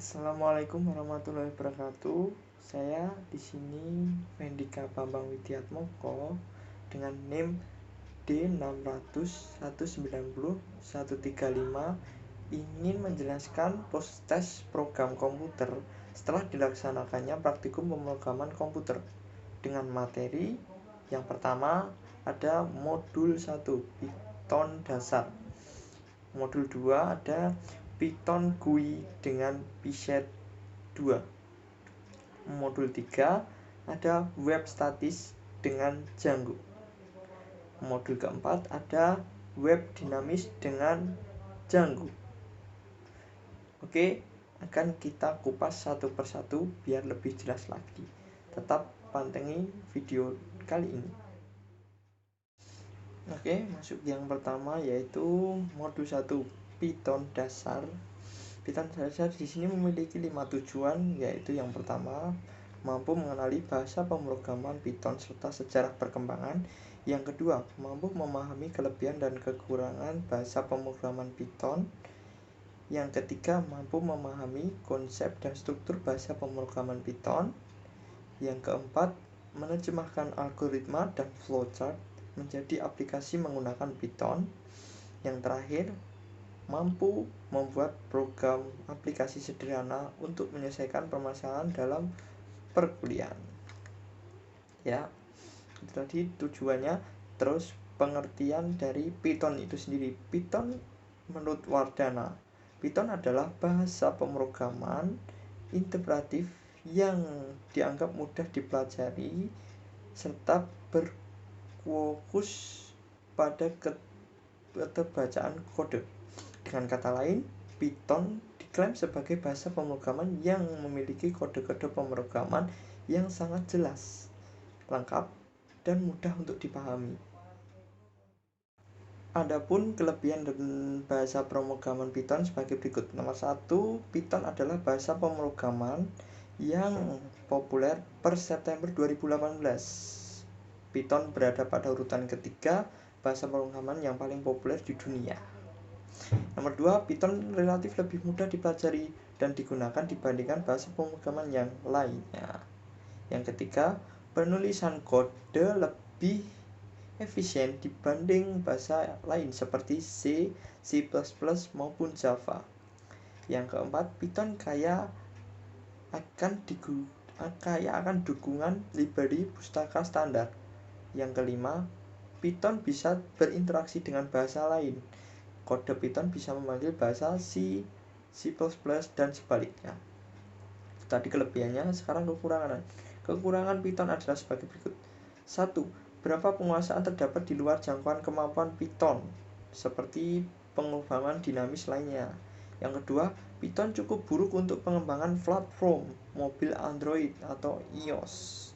Assalamualaikum warahmatullahi wabarakatuh. Saya di sini Mendika Bambang Widiatmoko dengan NIM D600190135 ingin menjelaskan proses program komputer setelah dilaksanakannya praktikum pemrograman komputer dengan materi yang pertama ada modul 1 Python dasar. Modul 2 ada Python GUI dengan Pset 2. Modul 3 ada web statis dengan Django. Modul keempat ada web dinamis dengan Django. Oke, akan kita kupas satu persatu biar lebih jelas lagi. Tetap pantengin video kali ini. Oke, masuk yang pertama yaitu modul 1 Python dasar. Python dasar di sini memiliki 5 tujuan, yaitu yang pertama mampu mengenali bahasa pemrograman Python serta sejarah perkembangan. Yang kedua, mampu memahami kelebihan dan kekurangan bahasa pemrograman Python. Yang ketiga, mampu memahami konsep dan struktur bahasa pemrograman Python. Yang keempat, menerjemahkan algoritma dan flowchart menjadi aplikasi menggunakan Python. Yang terakhir, mampu membuat program aplikasi sederhana untuk menyelesaikan permasalahan dalam perkuliahan. Ya, itu tadi tujuannya. Terus pengertian dari Python itu sendiri. Python menurut Wardana, Python adalah bahasa pemrograman integratif yang dianggap mudah dipelajari serta berfokus pada keterbacaan kode. Dengan kata lain, Python diklaim sebagai bahasa pemrograman yang memiliki kode-kode pemrograman yang sangat jelas, lengkap, dan mudah untuk dipahami. Adapun kelebihan dan bahasa pemrograman Python sebagai berikut. Nomor 1, Python adalah bahasa pemrograman yang populer per September 2018. Python berada pada urutan ketiga bahasa pemrograman yang paling populer di dunia. Nomor 2, Python relatif lebih mudah dipelajari dan digunakan dibandingkan bahasa pemrograman yang lainnya. Yang ketiga, penulisan kode lebih efisien dibanding bahasa lain seperti C, C++ maupun Java. Yang keempat, Python kaya akan dukungan library pustaka standar. Yang kelima, Python bisa berinteraksi dengan bahasa lain. Kode Python bisa memanggil bahasa C, C++, dan sebaliknya. Tadi kelebihannya, sekarang kekurangan. Kekurangan Python adalah sebagai berikut. 1. Beberapa penguasaan terdapat di luar jangkauan kemampuan Python, seperti pengembangan dinamis lainnya. Yang kedua, Python cukup buruk untuk pengembangan platform mobil Android atau iOS.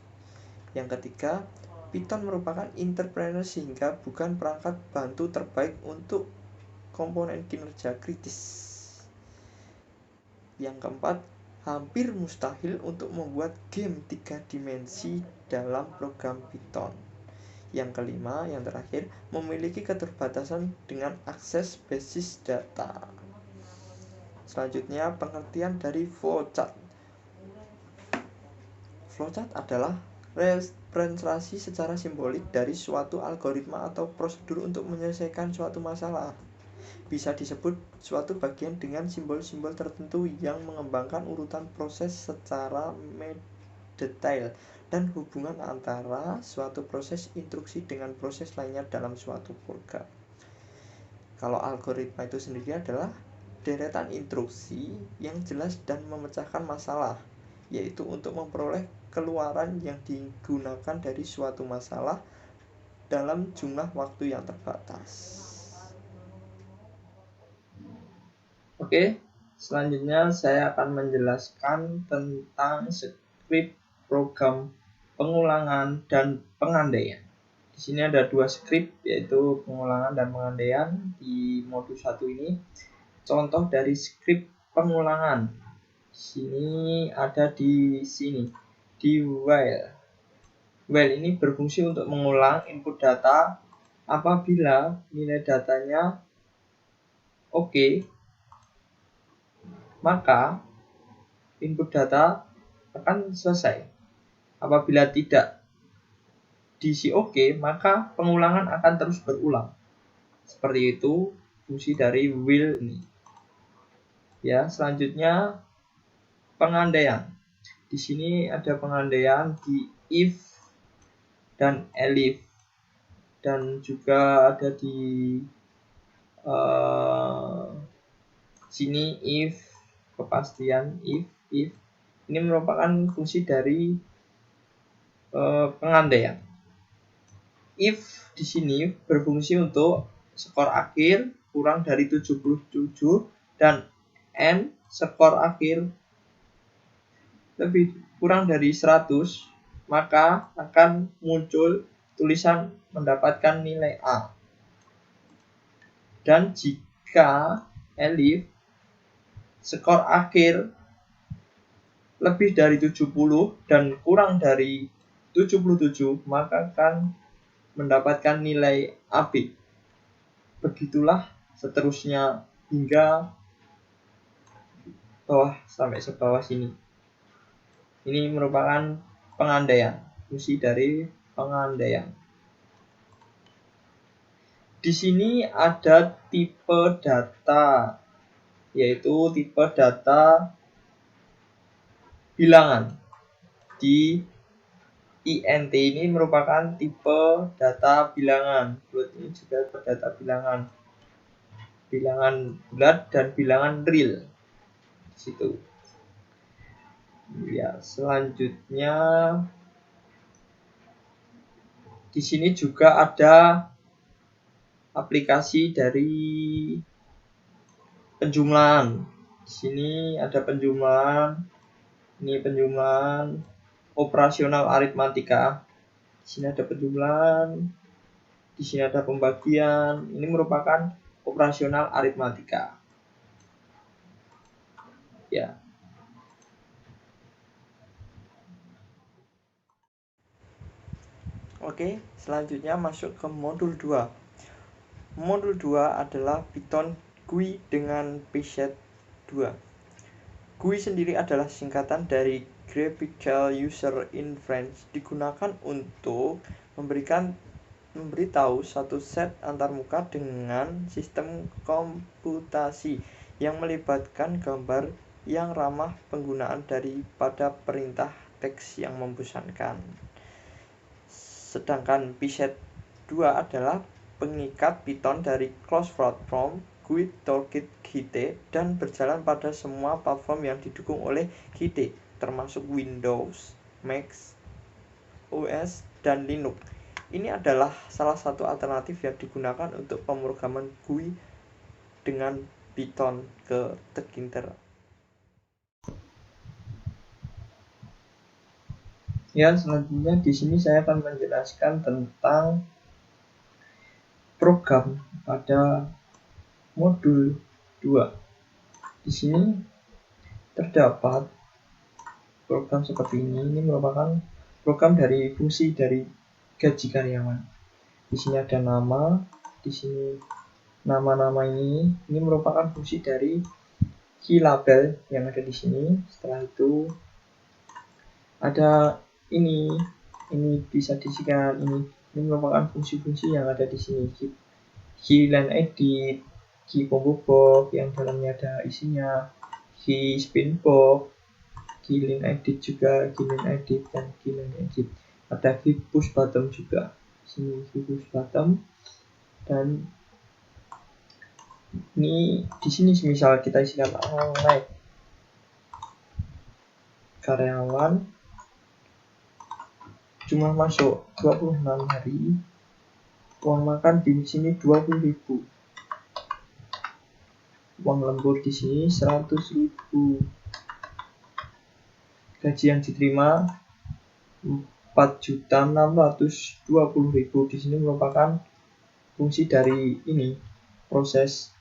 Yang ketiga, Python merupakan entrepreneur sehingga bukan perangkat bantu terbaik untuk komponen kinerja kritis. Yang keempat, hampir mustahil untuk membuat game 3 dimensi dalam program Python. Yang kelima, yang terakhir, memiliki keterbatasan dengan akses basis data. Selanjutnya, pengertian dari flowchart. Flowchart adalah representasi secara simbolik dari suatu algoritma atau prosedur untuk menyelesaikan suatu masalah. Bisa disebut suatu bagian dengan simbol-simbol tertentu yang mengembangkan urutan proses secara detail dan hubungan antara suatu proses instruksi dengan proses lainnya dalam suatu program. Kalau algoritma itu sendiri adalah deretan instruksi yang jelas dan memecahkan masalah, yaitu untuk memperoleh keluaran yang digunakan dari suatu masalah dalam jumlah waktu yang terbatas. Oke, selanjutnya saya akan menjelaskan tentang skrip program pengulangan dan pengandaian. Di sini ada 2 skrip, yaitu pengulangan dan pengandaian di modul 1 ini. Contoh dari skrip pengulangan. Di sini ada di sini, di while. While ini berfungsi untuk mengulang input data apabila nilai datanya oke, maka input data akan selesai. Apabila tidak diisi oke, maka pengulangan akan terus berulang. Seperti itu fungsi dari will ini. Ya, selanjutnya pengandaian. Di sini ada pengandaian di if dan elif, dan juga ada di sini if, kepastian if. Ini merupakan fungsi dari pengandaian. If di sini berfungsi untuk skor akhir kurang dari 77 dan n skor akhir lebih kurang dari 100, maka akan muncul tulisan mendapatkan nilai A. Dan jika elif skor akhir lebih dari 70 dan kurang dari 77, maka akan mendapatkan nilai AB. Begitulah seterusnya hingga bawah sampai sebawah sini. Ini merupakan pengandaian, fungsi dari pengandaian. Di sini ada tipe data, yaitu tipe data bilangan. Di INT ini merupakan tipe data bilangan. Ini juga data bilangan. Bilangan bulat dan bilangan real. Di situ. Ya, selanjutnya di sini juga ada aplikasi dari penjumlahan. Di sini ada penjumlahan. Ini penjumlahan operasional aritmatika. Di sini ada penjumlahan. Di sini ada pembagian. Ini merupakan operasional aritmatika. Ya. Oke, selanjutnya masuk ke modul 2. Modul 2 adalah Python GUI dengan preset 2. GUI sendiri adalah singkatan dari Graphical User Interface, digunakan untuk memberitahu satu set antarmuka dengan sistem komputasi yang melibatkan gambar yang ramah penggunaan daripada perintah teks yang membosankan. Sedangkan preset 2 adalah pengikat Python dari cross-platform GUI Toolkit Qt dan berjalan pada semua platform yang didukung oleh Qt, termasuk Windows, Mac OS, dan Linux. Ini adalah salah satu alternatif yang digunakan untuk pemrograman GUI dengan Python ke terkinter. Ya, selanjutnya di sini saya akan menjelaskan tentang program pada modul 2. Di sini terdapat program seperti ini. Ini merupakan program dari fungsi dari gaji karyawan. Di sini ada nama. Di sini nama-nama ini merupakan fungsi dari key label yang ada di sini. Setelah itu ada ini bisa disikat ini merupakan fungsi-fungsi yang ada di sini. Key line edit, key combo box yang dalamnya ada isinya, key spin box, key line edit juga, key line edit dan key line edit. Ada key push button juga. Sini key push button, dan ini di sini misal kita isikan like karyawan cuma masuk 26 hari, uang makan di sini 20.000, uang lembur di sini 100.000, gaji yang diterima 4.620.000. Di sini merupakan fungsi dari ini, proses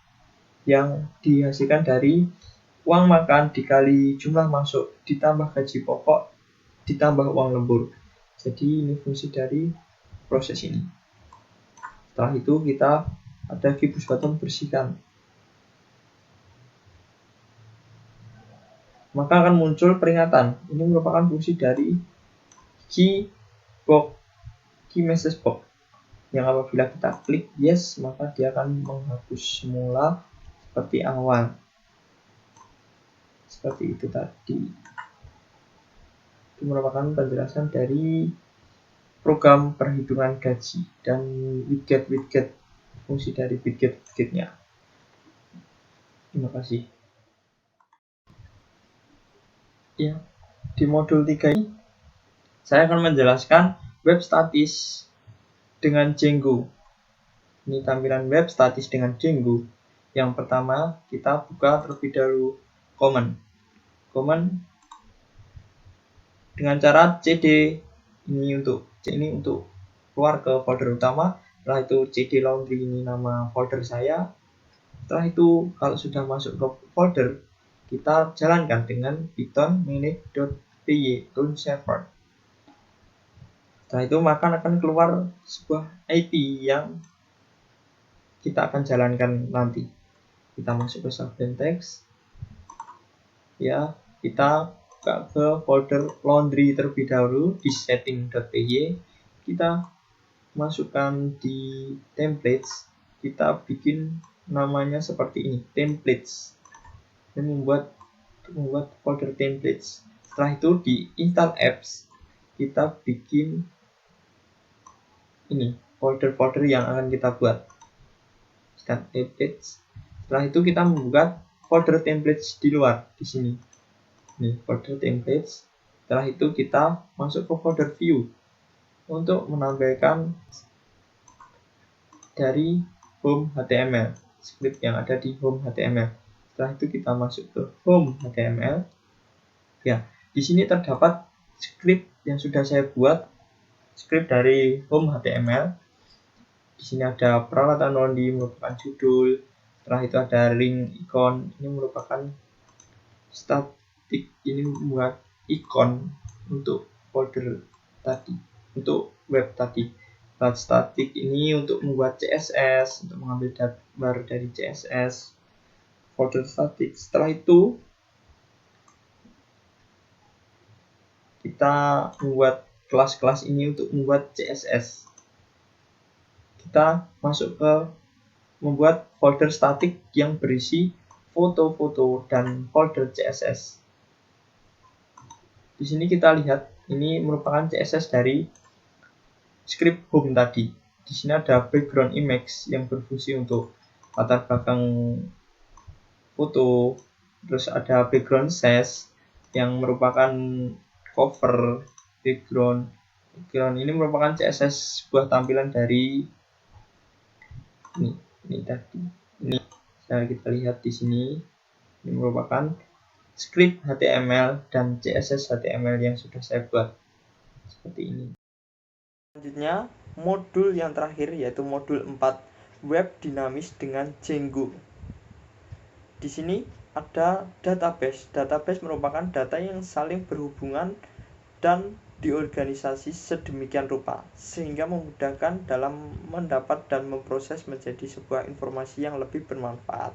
yang dihasilkan dari uang makan dikali jumlah masuk ditambah gaji pokok ditambah uang lembur. Jadi ini fungsi dari proses ini. Setelah itu kita ada key push button bersihkan. maka akan muncul peringatan. Ini merupakan fungsi dari key message box yang apabila kita klik yes, maka dia akan menghapus semula seperti awal. Seperti itu tadi. Itu merupakan penjelasan dari program perhitungan gaji dan widget, fungsi dari widgetnya. Terima kasih. Ya, di modul 3 ini saya akan menjelaskan web statis dengan Django. Ini tampilan web statis dengan Django. Yang pertama, kita buka terlebih dahulu command dengan cara cd ini untuk keluar ke folder utama. Setelah itu cd laundry, ini nama folder saya. Setelah itu kalau sudah masuk ke folder, kita jalankan dengan python manage.py run server. Setelah itu maka akan keluar sebuah IP yang kita akan jalankan nanti. Kita masuk ke subdomain text, ya, kita buka ke folder laundry terlebih dahulu di setting.py. Kita masukkan di templates, kita bikin namanya seperti ini, templates. Dan membuat folder templates. Setelah itu di install apps, kita bikin ini folder-folder yang akan kita buat. Start templates. Setelah itu kita membuat folder templates di luar di sini. Ini folder templates. Setelah itu kita masuk ke folder view untuk menampilkan dari home HTML, script yang ada di home HTML. Setelah itu kita masuk ke home HTML. Ya, di sini terdapat script yang sudah saya buat, script dari home HTML. Di sini ada peralatan laundry merupakan judul. Setelah itu ada link icon, ini merupakan static, ini membuat ikon untuk folder tadi, untuk web tadi. Static ini untuk membuat CSS, untuk mengambil gambar dari CSS, folder static. Setelah itu kita membuat kelas-kelas ini untuk membuat CSS. Kita masuk ke membuat folder static yang berisi foto-foto dan folder CSS. Di sini kita lihat ini merupakan CSS dari script home tadi. Di sini ada background image yang berfungsi untuk latar belakang foto, terus ada background size yang merupakan cover background. Ini merupakan CSS sebuah tampilan dari ini tadi. Ini bisa kita lihat di sini. Ini merupakan script HTML dan CSS HTML yang sudah saya buat seperti ini. Selanjutnya, modul yang terakhir yaitu modul 4, web dinamis dengan Django. Di sini ada database. Database merupakan data yang saling berhubungan dan diorganisasi sedemikian rupa sehingga memudahkan dalam mendapat dan memproses menjadi sebuah informasi yang lebih bermanfaat.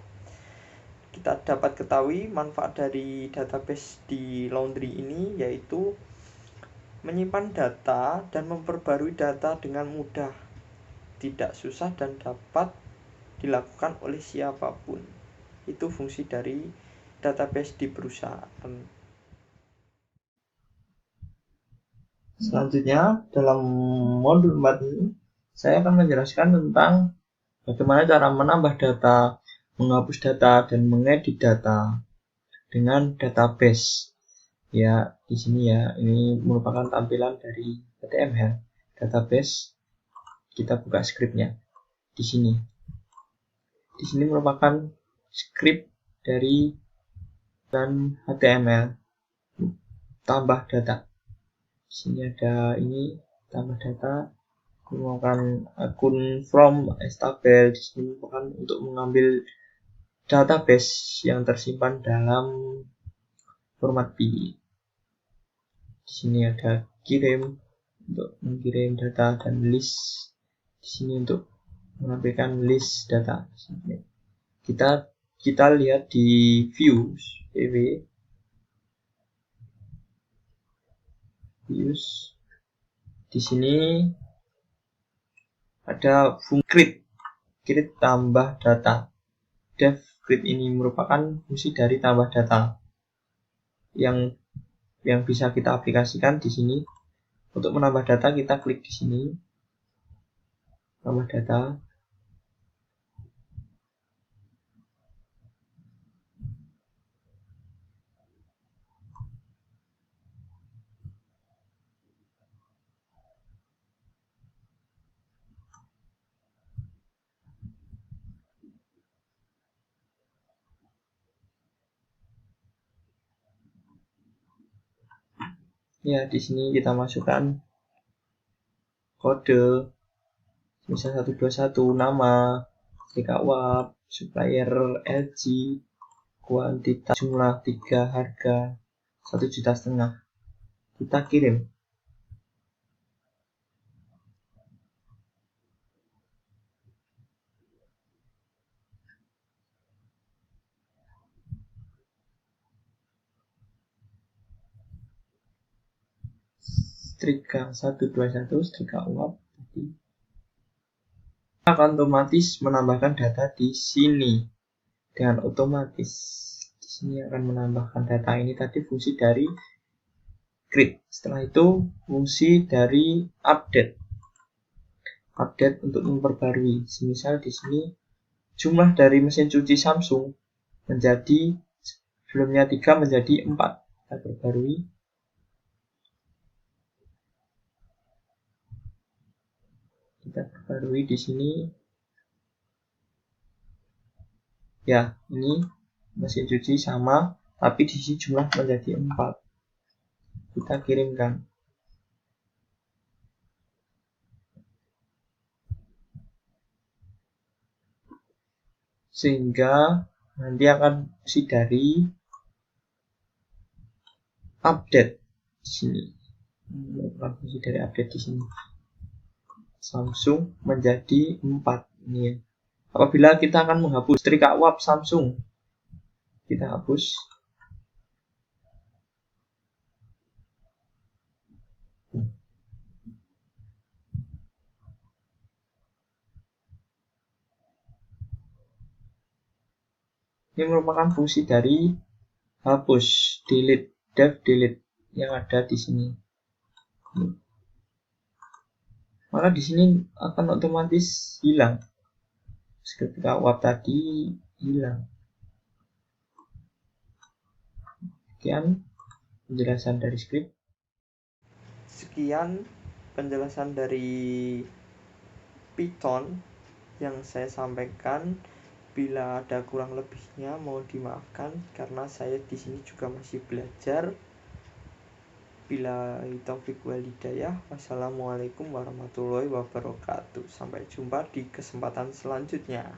Kita dapat ketahui manfaat dari database di laundry ini yaitu menyimpan data dan memperbarui data dengan mudah, tidak susah dan dapat dilakukan oleh siapapun. Itu fungsi dari database di perusahaan. Selanjutnya, dalam modul 4 ini, saya akan menjelaskan tentang bagaimana cara menambah data, menghapus data, dan mengedit data dengan database. Ya, di sini ya, ini merupakan tampilan dari HTML database. Kita buka scriptnya di sini. Di sini merupakan script dari dan HTML tambah data. Di sini ada ini tambah data, menggunakan akun from tabel. Di sini merupakan untuk mengambil database yang tersimpan dalam format PI. Di sini ada kirim untuk mengirim data dan list. Di sini untuk menampilkan list data. Kita lihat di views PW. use. Di sini ada fungsi create tambah data. Def create ini merupakan fungsi dari tambah data yang bisa kita aplikasikan di sini. Untuk menambah data kita klik di sini, tambah data. Ya, di sini kita masukkan kode, misal 121, nama, TKWAP, supplier LG, kuantitas jumlah 3, harga 1,5 juta. Kita kirim. Setrika 121, setrika uap. Akan otomatis menambahkan data di sini dengan otomatis. Di sini akan menambahkan data ini tadi fungsi dari create. Setelah itu fungsi dari update untuk memperbarui. Semisal di sini jumlah dari mesin cuci Samsung menjadi sebelumnya 3 menjadi 4. Kita perbarui. Kita perbarui di sini. Ya, ini mesin cuci sama, tapi di sini jumlah menjadi 4. Kita kirimkan. Sehingga nanti akan fungsi dari update di sini. Fungsi dari update di sini. Samsung menjadi 4 ini ya. Apabila kita akan menghapus setrika uap Samsung, kita hapus. Ini merupakan fungsi dari hapus, delete, def delete yang ada di sini. Maka di sini akan otomatis hilang. Ketika uap tadi hilang. Sekian penjelasan dari script. Sekian penjelasan dari Python yang saya sampaikan. Bila ada kurang lebihnya mohon dimaafkan karena saya di sini juga masih belajar. Bila taufik wal hidayah. Wassalamualaikum warahmatullahi wabarakatuh. Sampai jumpa di kesempatan selanjutnya.